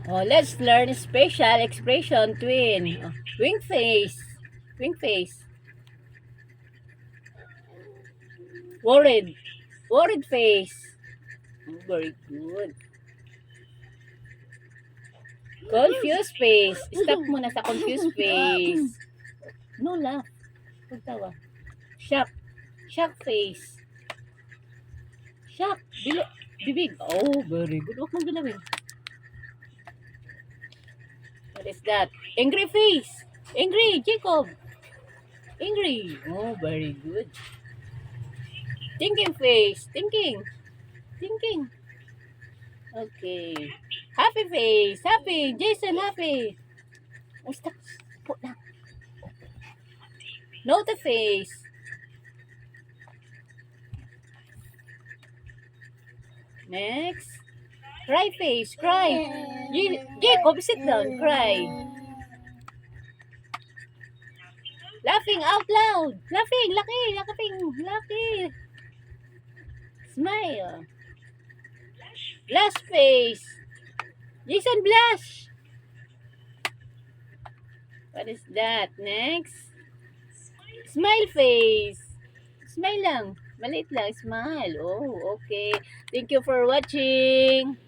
Oh, let's learn special expression twin. Oh, wing face. Wing face. Worried. Worried face. Oh, very good. Confused face. Stop muna sa confused face. No laugh. Huwag tawa. Shock. Shock face. Shock. Bibig. Oh, very good. Huwag mong galawin. What is that? Angry face. Angry, Jacob. Angry. Oh, very good. Thinking face. Thinking. Thinking. Okay. Happy face. Happy. Jason, happy. Oh, stop. Put na. Note face. Next. Cry face. Cry. Jacob, sit down. Cry. Laughing out loud. Laughing. Lucky. Laughing. Lucky. Smile. Blush face. Jason, blush. What is that? Next. Smile face. Smile lang. Maliit lang. Smile. Oh, okay. Thank you for watching.